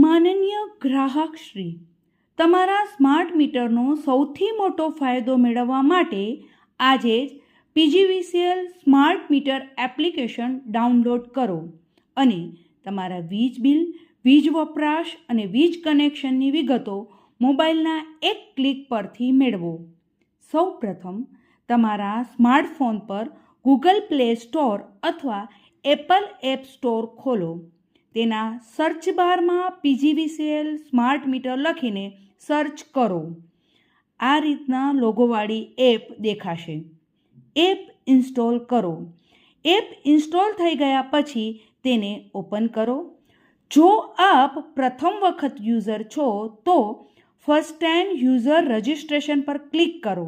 માનનીય ગ્રાહકશ્રી, તમારા સ્માર્ટ મીટરનો સૌથી મોટો ફાયદો મેળવવા માટે આજે જ PGVCL smart meter application download કરો અને તમારા વીજ બિલ, વીજ વપરાશ અને વીજ કનેક્શનની વિગતો મોબાઈલના એક ક્લિક પરથી મેળવો. સૌપ્રથમ તમારા સ્માર્ટફોન પર ગૂગલ પ્લે સ્ટોર અથવા એપલ એપ સ્ટોર ખોલો. તેના સર્ચ બારમાં પીજીવીસીએલ સ્માર્ટ મીટર લખીને સર્ચ કરો. આ રીતના લોગોવાળી એપ દેખાશે. એપ ઇન્સ્ટોલ કરો. એપ ઇન્સ્ટોલ થઈ ગયા પછી તેને ઓપન કરો. જો આપ પ્રથમ વખત યુઝર છો તો ફર્સ્ટ ટાઈમ યુઝર રજિસ્ટ્રેશન પર ક્લિક કરો.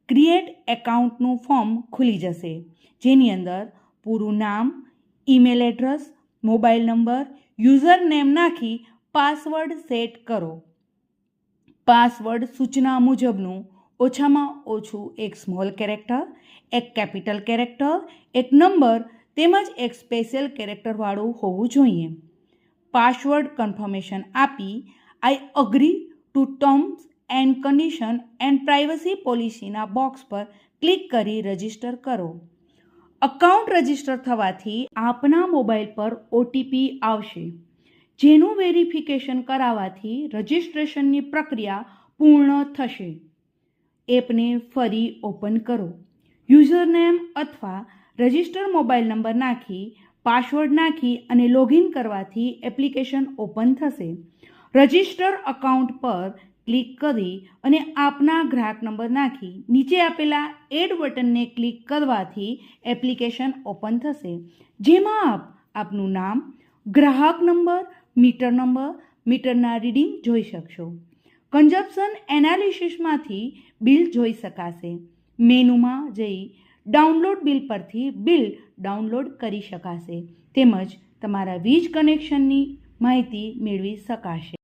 ક્રિએટ એકાઉન્ટનું ફોર્મ ખુલી જશે, જેની અંદર પૂરું નામ, email address, mobile number, user name નાખી પાસવર્ડ સેટ કરો. પાસવર્ડ સૂચના મુજબનું ઓછામાં ઓછું એક સ્મોલ કેરેક્ટર, એક કેપિટલ કેરેક્ટર, એક નંબર તેમજ એક સ્પેશિયલ કેરેક્ટરવાળું હોવું જોઈએ. પાસવર્ડ કન્ફર્મેશન આપી I agree to terms and condition and privacy પોલિસીના બોક્સ પર ક્લિક કરી રજિસ્ટર કરો. અકાઉન્ટ રજિસ્ટર થવાથી આપના મોબાઈલ પર ઓટીપી આવશે, જેનું વેરિફિકેશન કરાવવાથી રજિસ્ટ્રેશનની પ્રક્રિયા પૂર્ણ થશે. એપને ફરી ઓપન કરો. યુઝરનેમ અથવા રજિસ્ટર મોબાઈલ નંબર નાખી પાસવર્ડ નાખી અને લોગિન કરવાથી એપ્લિકેશન ઓપન થશે. રજિસ્ટર અકાઉન્ટ પર ક્લિક કરી અને આપના ગ્રાહક નંબર નાખી નીચે આપેલા એડ બટનને ક્લિક કરવાથી એપ્લિકેશન ઓપન થશે, જેમાં આપ આપનું નામ, ગ્રાહક નંબર, મીટરના રીડિંગ જોઈ શકશો. કન્ઝપ્શન એનાલિસિસમાંથી બિલ જોઈ શકાશે. મેનુમાં જઈ ડાઉનલોડ બિલ પરથી બિલ ડાઉનલોડ કરી શકાશે તેમજ તમારા વીજ કનેક્શનની માહિતી મેળવી શકાશે.